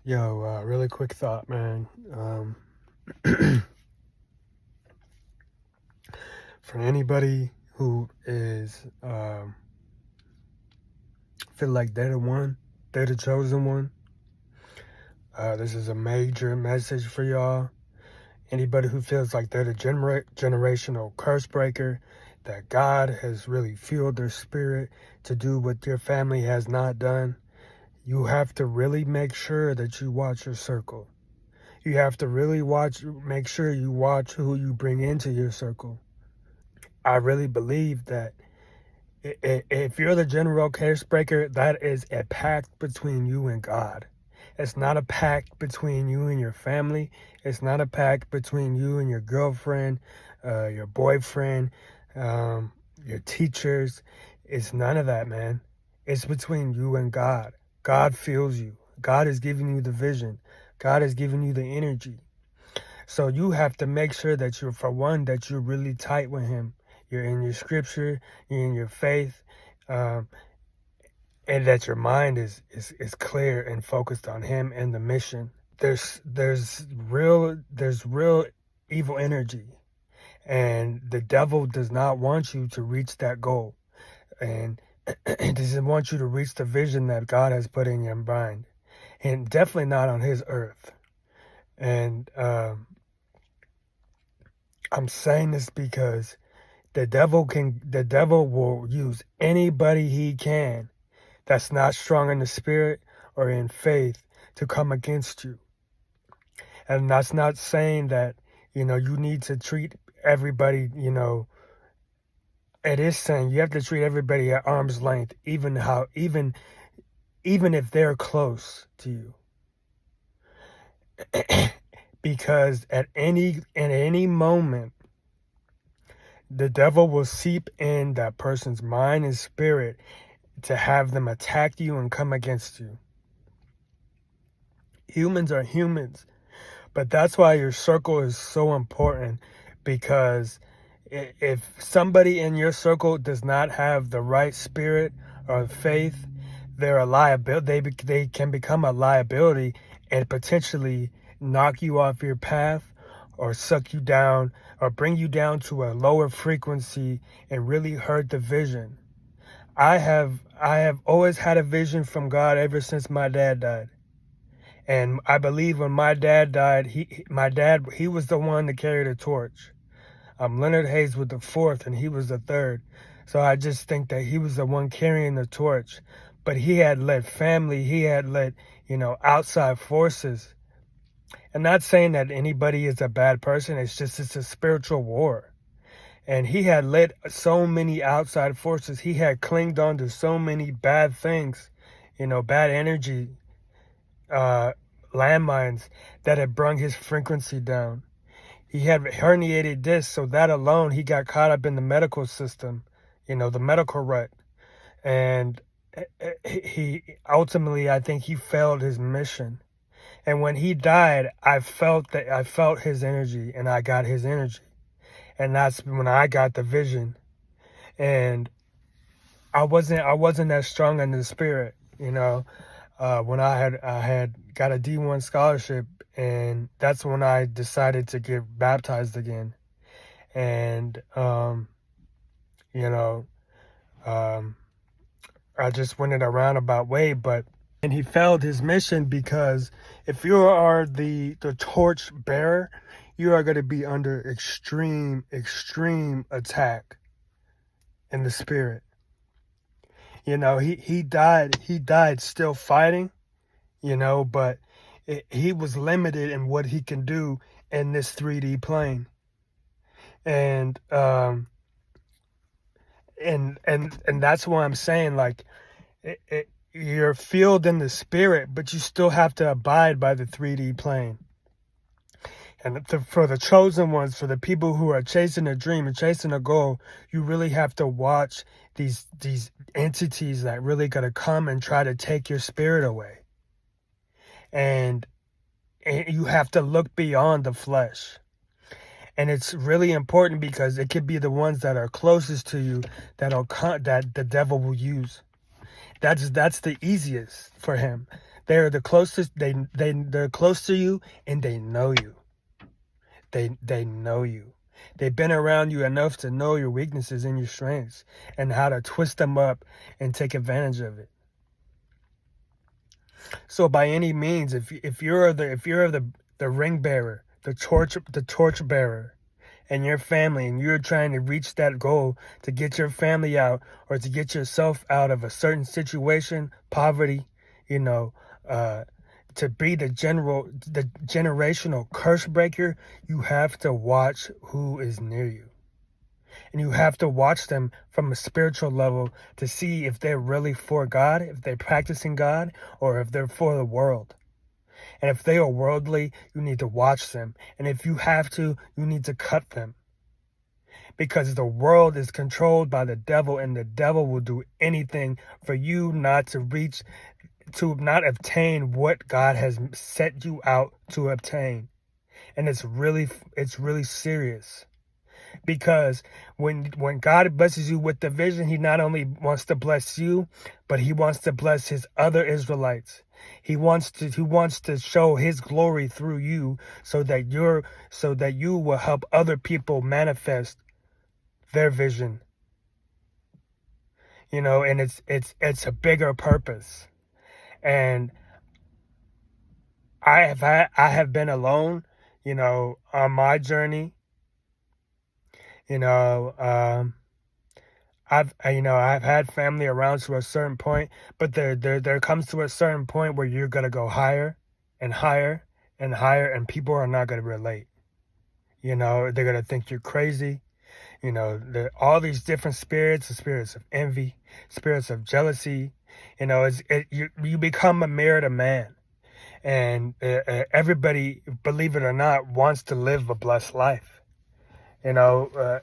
Really quick thought, man. For anybody who is feel like they're the one, they're the chosen one, this is a major message for y'all. Anybody who feels like they're the generational curse breaker, that God has really fueled their spirit to do what your family has not done, you have to really make sure that you watch your circle. You have to really make sure you watch who you bring into your circle. I really believe that if you're the general curse breaker, that is a pact between you and God. It's not a pact between you and your family. It's not a pact between you and your girlfriend, your boyfriend, your teachers. It's none of that, man. It's between you and God. God feels you. God is giving you the vision. God is giving you the energy. So you have to make sure that that you're really tight with him. You're in your scripture, you're in your faith, and that your mind is clear and focused on him and the mission. There's real evil energy, and the devil does not want you to reach that goal, and he doesn't want you to reach the vision that God has put in your mind, and definitely not on his earth. And I'm saying this because the devil will use anybody he can that's not strong in the spirit or in faith to come against you. And that's not saying that, you need to treat everybody, it is saying you have to treat everybody at arm's length, even if they're close to you. Because at any moment, the devil will seep in that person's mind and spirit to have them attack you and come against you. Humans are humans, but that's why your circle is so important, because if somebody in your circle does not have the right spirit or faith, they're a liability. They can become a liability and potentially knock you off your path, or suck you down, or bring you down to a lower frequency and really hurt the vision. I have always had a vision from God ever since my dad died. And I believe when my dad died, he was the one that carried the torch. Leonard Hayes was the fourth and he was the third. So I just think that he was the one carrying the torch. But he had led family, he had led, outside forces. I'm not saying that anybody is a bad person. It's a spiritual war. And he had led so many outside forces. He had clinged on to so many bad things, bad energy, landmines that had brung his frequency down. He had herniated discs, so that alone, he got caught up in the medical system, the medical rut. And he ultimately, I think he failed his mission. And when he died, I felt his energy, and I got his energy. And that's when I got the vision. And I wasn't that strong in the spirit, when I had got a D1 scholarship, and that's when I decided to get baptized again. And I just went in a roundabout way, and he failed his mission, because if you are the torch bearer, you are going to be under extreme attack in the spirit. He died still fighting, but he was limited in what he can do in this 3D plane. And that's why I'm saying, like, you're filled in the spirit, but you still have to abide by the 3D plane. And for the chosen ones, for the people who are chasing a dream and chasing a goal, you really have to watch these entities that really got to come and try to take your spirit away. And you have to look beyond the flesh. And it's really important, because it could be the ones that are closest to you that the devil will use. That's the easiest for him. They're the closest. They're close to you, and they know you. They know you. They've been around you enough to know your weaknesses and your strengths and how to twist them up and take advantage of it. So by any means, if you're the ring bearer, the torch bearer, and your family, and you're trying to reach that goal to get your family out or to get yourself out of a certain situation, poverty, you know, to be the generational curse breaker, you have to watch who is near you. And you have to watch them from a spiritual level to see if they're really for God, if they're practicing God, or if they're for the world. And if they are worldly, you need to watch them. And if you have to, you need to cut them. Because the world is controlled by the devil, and the devil will do anything for you not to not obtain what God has set you out to obtain. And it's really serious. Because when God blesses you with the vision, he not only wants to bless you, but he wants to bless his other Israelites. He wants to show his glory through you so that you will help other people manifest their vision. You know, and it's a bigger purpose. And I have been alone, you know, on my journey. You know, I've had family around to a certain point, but there comes to a certain point where you're gonna go higher and higher and higher, and people are not gonna relate. You know, they're gonna think you're crazy. You know, all these different spirits, the spirits of envy, spirits of jealousy. You know, you become a mirror to man, and everybody, believe it or not, wants to live a blessed life. You know,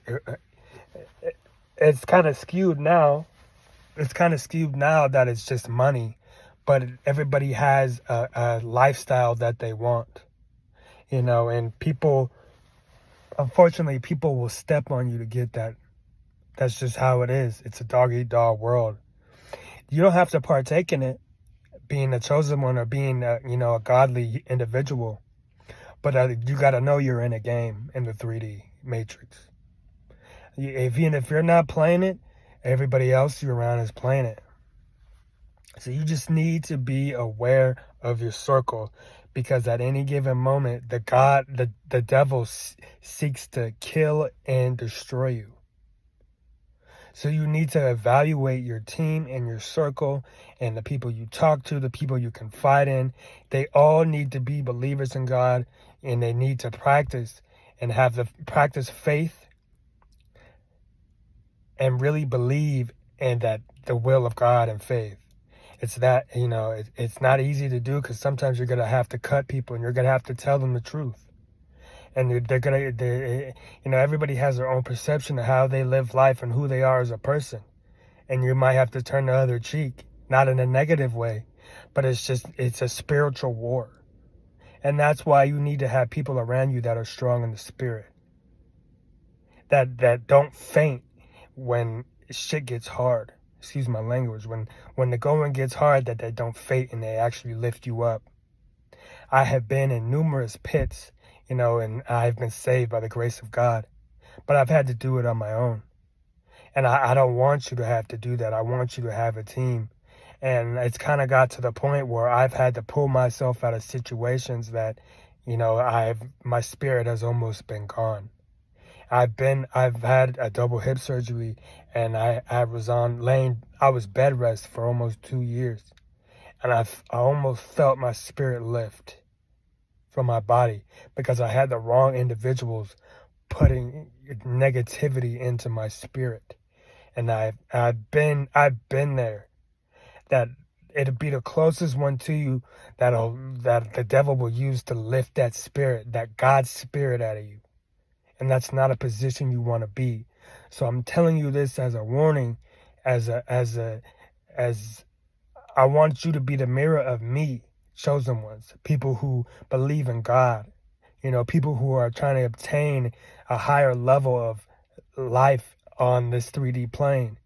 it's kind of skewed now. It's kind of skewed now that it's just money, but everybody has a lifestyle that they want. You know, and people, unfortunately, people will step on you to get that. That's just how it is. It's a dog-eat-dog world. You don't have to partake in it, being a chosen one or being a godly individual. But you got to know you're in a game in the 3D matrix. Even if you're not playing it, everybody else you're around is playing it. So you just need to be aware of your circle, because at any given moment, the devil seeks to kill and destroy you. So you need to evaluate your team and your circle and the people you talk to, the people you confide in. They all need to be believers in God, and they need to practice and practice faith and really believe in that the will of God and faith. It's that, it's not easy to do, because sometimes you're going to have to cut people and you're going to have to tell them the truth. And everybody has their own perception of how they live life and who they are as a person. And you might have to turn the other cheek, not in a negative way, but it's a spiritual war. And that's why you need to have people around you that are strong in the spirit, that don't faint when shit gets hard. Excuse my language. When the going gets hard, that they don't faint and they actually lift you up. I have been in numerous pits, and I've been saved by the grace of God, but I've had to do it on my own. And I don't want you to have to do that. I want you to have a team. And it's kind of got to the point where I've had to pull myself out of situations that, my spirit has almost been gone. I've had a double hip surgery, and I was bed rest for almost 2 years. And I almost felt my spirit lift from my body, because I had the wrong individuals putting negativity into my spirit. And I've been there. That it'll be the closest one to you that the devil will use to lift that spirit, that God's spirit out of you. And that's not a position you want to be. So I'm telling you this as a warning, as I want you to be the mirror of me, chosen ones, people who believe in God, people who are trying to obtain a higher level of life on this 3D plane.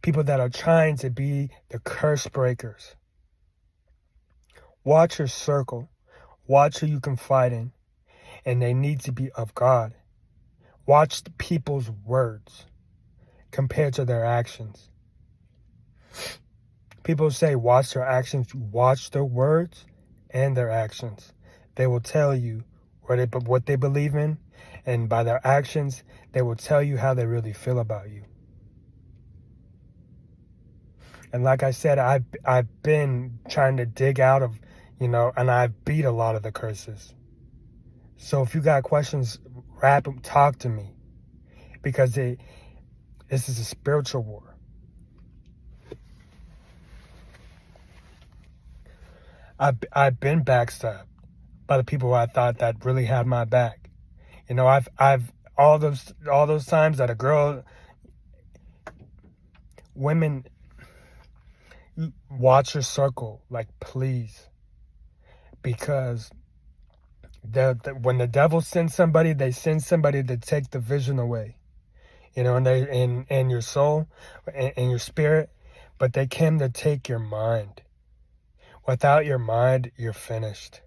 People that are trying to be the curse breakers. Watch your circle. Watch who you confide in. And they need to be of God. Watch the people's words compared to their actions. People say watch their actions. Watch their words and their actions. They will tell you what they believe in, and by their actions, they will tell you how they really feel about you. And like I said, I've been trying to dig out of, and I've beat a lot of the curses. So if you got questions, talk to me, because this is a spiritual war. I've been backstabbed by the people I thought that really had my back. I've all those times that women, watch your circle, like, please, because when the devil sends somebody, they send somebody to take the vision away, and your soul and your spirit, but they came to take your mind. Without your mind, you're finished.